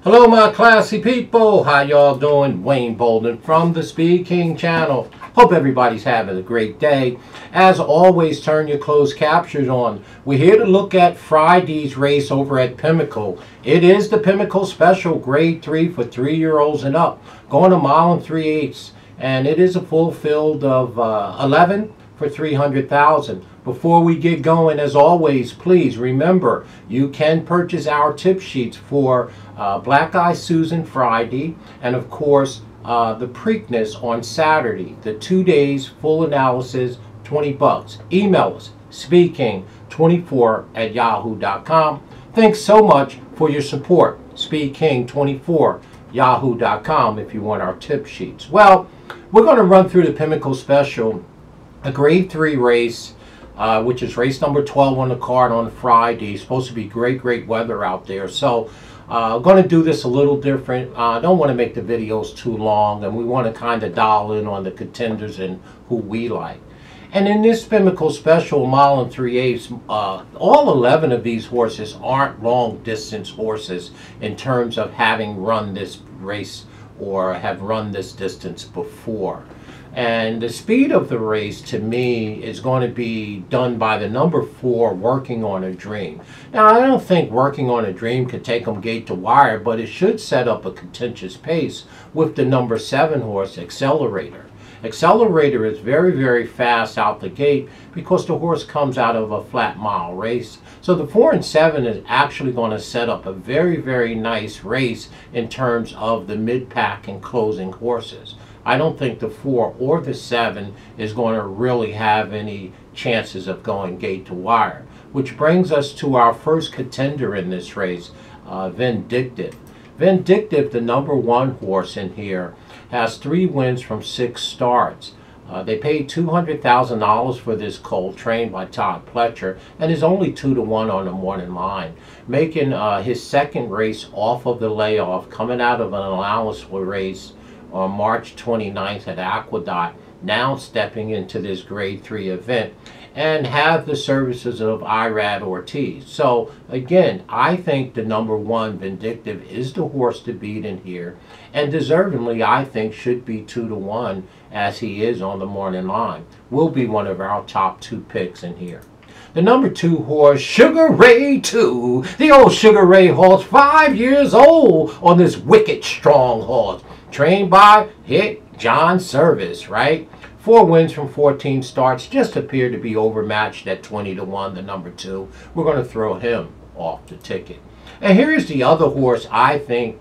Hello my classy people, how y'all doing? Wayne Bolden from the Speed King channel. Hope everybody's having a great day. As always, turn your closed captions on. We're here to look at Friday's race over at Pimlico. It is the Pimlico Special Grade 3 for 3-year-olds and up, going a mile and 3/8, and it is a full field of 11 for 300,000. Before we get going, as always, please remember you can purchase our tip sheets for Black Eye Susan Friday and of course the Preakness on Saturday. The 2 days full analysis, $20. Email us speedking24@yahoo.com. Thanks so much for your support. speedking24@yahoo.com if you want our tip sheets. Well, we're going to run through the Pimlico Special, a grade 3 race, which is race number 12 on the card on Friday. It's supposed to be great weather out there. So I'm going to do this a little different. I don't want to make the videos too long, and we want to kind of dial in on the contenders and who we like. And in this Pimlico Special, mile and 3/8, all 11 of these horses aren't long distance horses in terms of having run this race or have run this distance before. And the speed of the race, to me, is going to be done by the number 4, Working on a Dream. Now, I don't think Working on a Dream could take them gate to wire, but it should set up a contentious pace with the number 7 horse, Accelerator. Accelerator is very fast out the gate because the horse comes out of a flat mile race. So the 4 and 7 is actually going to set up a very nice race in terms of the mid-pack and closing horses. I don't think the 4 or the 7 is going to really have any chances of going gate to wire. Which brings us to our first contender in this race, Vindictive. Vindictive, the number 1 horse in here, has 3 wins from 6 starts. They paid $200,000 for this colt, trained by Todd Pletcher, and is only 2-1 on the morning line, making his second race off of the layoff, coming out of an allowance race on March 29th at Aqueduct, now stepping into this grade 3 event, and have the services of Irad Ortiz. So again, I think the number 1 Vindictive is the horse to beat in here, and deservingly I think should be 2-1 as he is on the morning line. Will be one of our top 2 picks in here. The number 2 horse, Sugar Ray 2. The old Sugar Ray horse, 5 years old on this wicked strong horse, trained by John Service, right? 4 wins from 14 starts, just appeared to be overmatched at 20-1, the number 2. We're going to throw him off the ticket. And here's the other horse. I think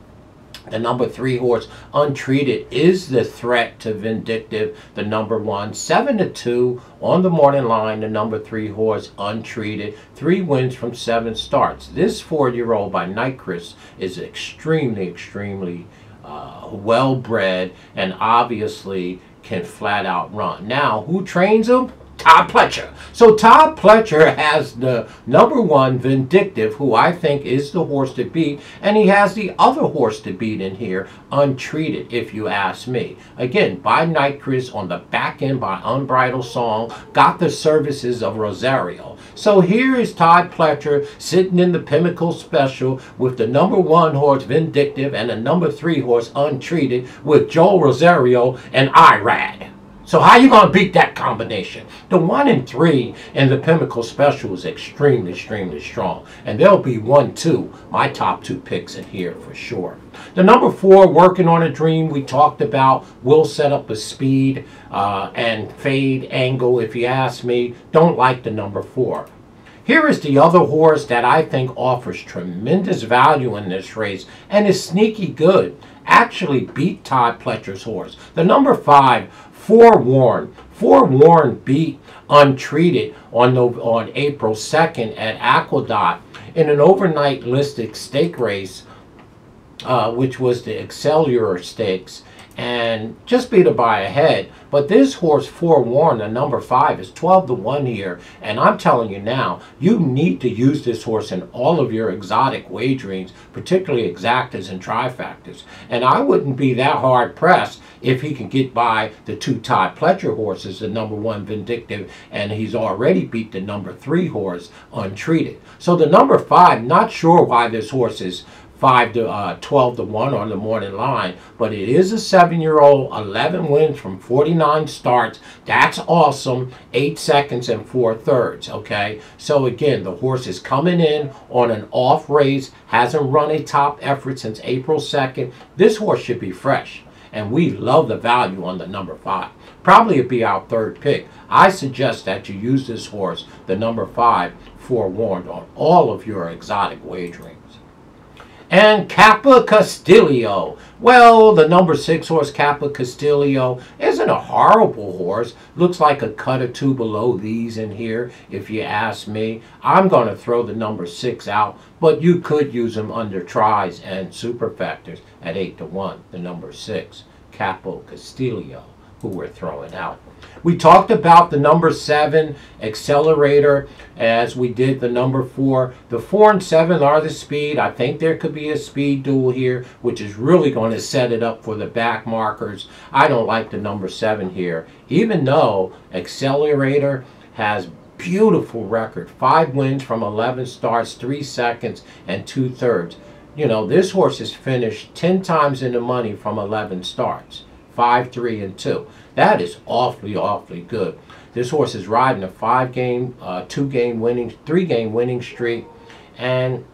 the number 3 horse, Untreated, is the threat to Vindictive, the number 1. 7-2 on the morning line, the number 3 horse, Untreated. 3 wins from 7 starts. This 4-year-old by Nyquist is extremely well-bred and obviously can flat out run. Now, who trains him? Todd Pletcher. So Todd Pletcher has the number 1 Vindictive, who I think is the horse to beat, and he has the other horse to beat in here, Untreated, if you ask me. Again, by Nyquist, on the back end by Unbridled Song, got the services of Rosario. So here is Todd Pletcher sitting in the Pimlico Special with the number 1 horse Vindictive and the number 3 horse Untreated with Joel Rosario and Irad. So how you going to beat that combination? The 1 and 3 in the Pimlico Special is extremely strong. And there'll be 1-2, my top 2 picks in here for sure. The number 4, Working on a Dream, we talked about, will set up a speed and fade angle, if you ask me. Don't like the number 4. Here is the other horse that I think offers tremendous value in this race and is sneaky good. Actually beat Todd Pletcher's horse. The number 5, Forewarned. Forewarned beat Untreated on April 2nd at Aqueduct in an overnight listed stake race, which was the Excelsior Stakes, and just beat her by a head. But this horse, Forewarned, the number 5, is 12-1 here, and I'm telling you now, you need to use this horse in all of your exotic wagerings, particularly exactas and trifactors. And I wouldn't be that hard pressed if he can get by the 2 Todd Pletcher horses, the number 1 Vindictive, and he's already beat the number 3 horse, Untreated. So the number 5, not sure why this horse is 12 to 1 on the morning line, but it is a 7-year-old, 11 wins from 49 starts. That's awesome. 8 seconds and 4/3. Okay, so again, the horse is coming in on an off race, hasn't run a top effort since April 2nd. This horse should be fresh, and we love the value on the number 5. Probably it'd be our third pick. I suggest that you use this horse, the number 5, forewarned, on all of your exotic wagerings. And Kappa Castillo. Well, the number 6 horse, Kappa Castillo, isn't a horrible horse. Looks like a cut or two below these in here, if you ask me. I'm going to throw the number 6 out, but you could use him under tries and superfectors at 8 to 1. The number 6, Kappa Castillo, who we're throwing out. We talked about the number 7, Accelerator, as we did the number 4. The 4 and 7 are the speed. I think there could be a speed duel here, which is really going to set it up for the back markers. I don't like the number 7 here, even though Accelerator has beautiful record. 5 wins from 11 starts, 3 seconds, and 2/3. You know, this horse has finished 10 times in the money from 11 starts. 5, 3, and 2. That is awfully, awfully good. This horse is riding a 3-game winning streak, and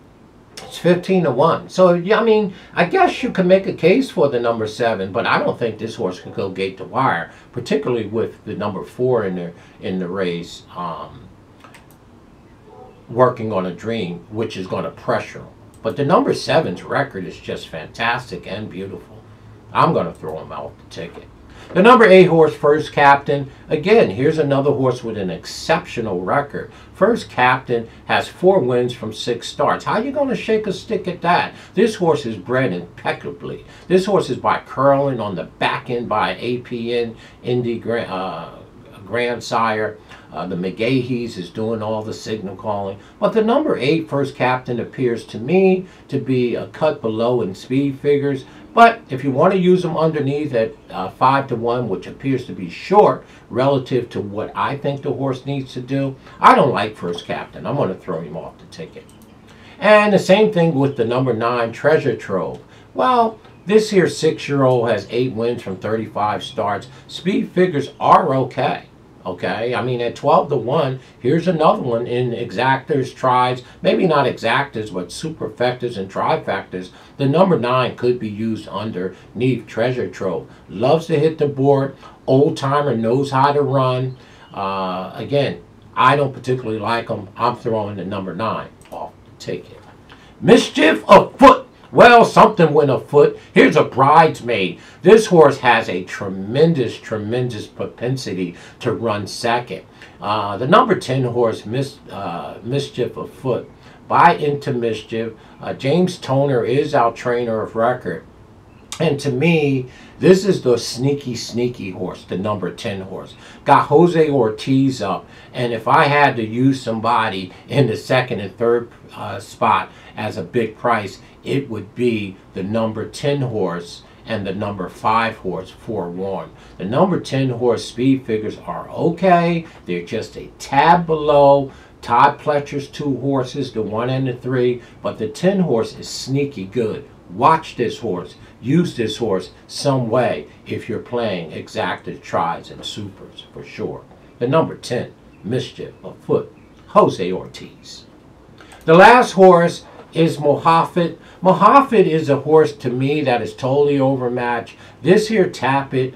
it's 15 to 1. So, yeah, I mean, I guess you can make a case for the number 7, but I don't think this horse can go gate to wire, particularly with the number 4 in the race, working on a dream, which is going to pressure him. But the number 7's record is just fantastic and beautiful. I'm going to throw him out the ticket. The number 8 horse, First Captain. Again, here's another horse with an exceptional record. First Captain has 4 wins from 6 starts. How are you going to shake a stick at that? This horse is bred impeccably. This horse is by Curlin, on the back end by APN Indy Grandsire. The McGahees is doing all the signal calling. But the number 8 First Captain appears to me to be a cut below in speed figures. But if you want to use them underneath at 5 to 1, which appears to be short relative to what I think the horse needs to do, I don't like First Captain. I'm going to throw him off the ticket. And the same thing with the number 9, Treasure Trove. Well, this here 6-year-old has 8 wins from 35 starts. Speed figures are okay. Okay, I mean, at 12 to 1, here's another one in exactors, tries, maybe not exactors, but superfectors and trifectors. The number 9 could be used underneath Treasure Trove. Loves to hit the board, old timer, knows how to run. Again, I don't particularly like him. I'm throwing the number 9 off the ticket. Mischief Afoot. Well, something went afoot. Here's a bridesmaid. This horse has a tremendous, tremendous propensity to run second. The number 10 horse, Mischief Afoot, by Into Mischief. James Toner is our trainer of record. And to me, this is the sneaky, sneaky horse, the number 10 horse. Got Jose Ortiz up, and if I had to use somebody in the second and third spot as a big price, it would be the number 10 horse and the number 5 horse, Forewarned. The number 10 horse speed figures are okay. They're just a tad below Todd Pletcher's 2 horses, the 1 and the 3, but the 10 horse is sneaky good. Watch this horse. Use this horse some way if you're playing exacted tries and supers, for sure. The number 10, Mischief Afoot, Jose Ortiz. The last horse is Mohafet. Mohafet is a horse to me that is totally overmatched. This here Tappet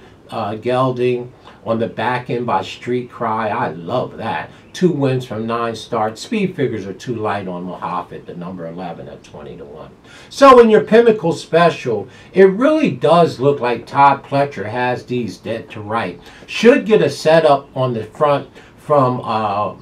gelding on the back end by Street Cry. I love that. 2 wins from 9 starts. Speed figures are too light on Mohafet, the number 11 at 20 to 1. So in your Pimlico special, it really does look like Todd Pletcher has these dead to right. Should get a setup on the front from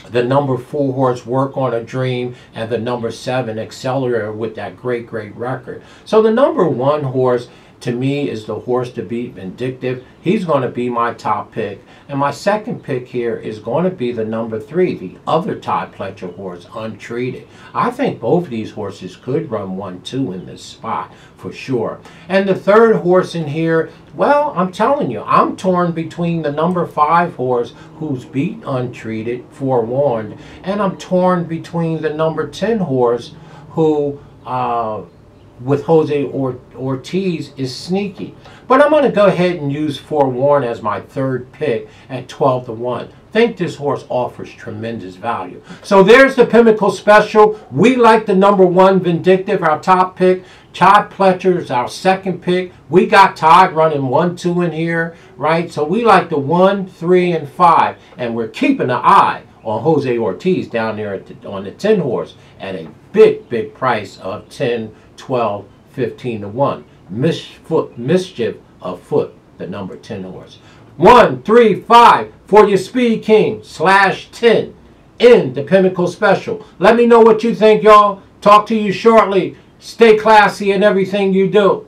the number 4 horse, Work on a Dream, and the number 7 Accelerator with that great, great record. So the number 1 horse, to me, is the horse to beat, Vindictive. He's going to be my top pick. And my second pick here is going to be the number 3, the other Todd Pletcher horse, Untreated. I think both of these horses could run 1-2 in this spot, for sure. And the third horse in here, well, I'm telling you, I'm torn between the number 5 horse, who's beat Untreated, Forewarned, and I'm torn between the number 10 horse, who with Jose Ortiz is sneaky. But I'm going to go ahead and use Forewarn as my third pick at 12 to 1. Think this horse offers tremendous value. So there's the Pimlico Special. We like the number 1 Vindictive, our top pick. Todd Pletcher is our second pick. We got Todd running 1, 2 in here, right? So we like the 1, 3, and 5. And we're keeping an eye on Jose Ortiz down there at on the 10 horse at a big price of 10, 12, 15 to 1. Mischief afoot, the number 10 horse. 1, 3, 5 for your Speed King /10 in the Pimlico Special. Let me know what you think, y'all. Talk to you shortly. Stay classy in everything you do.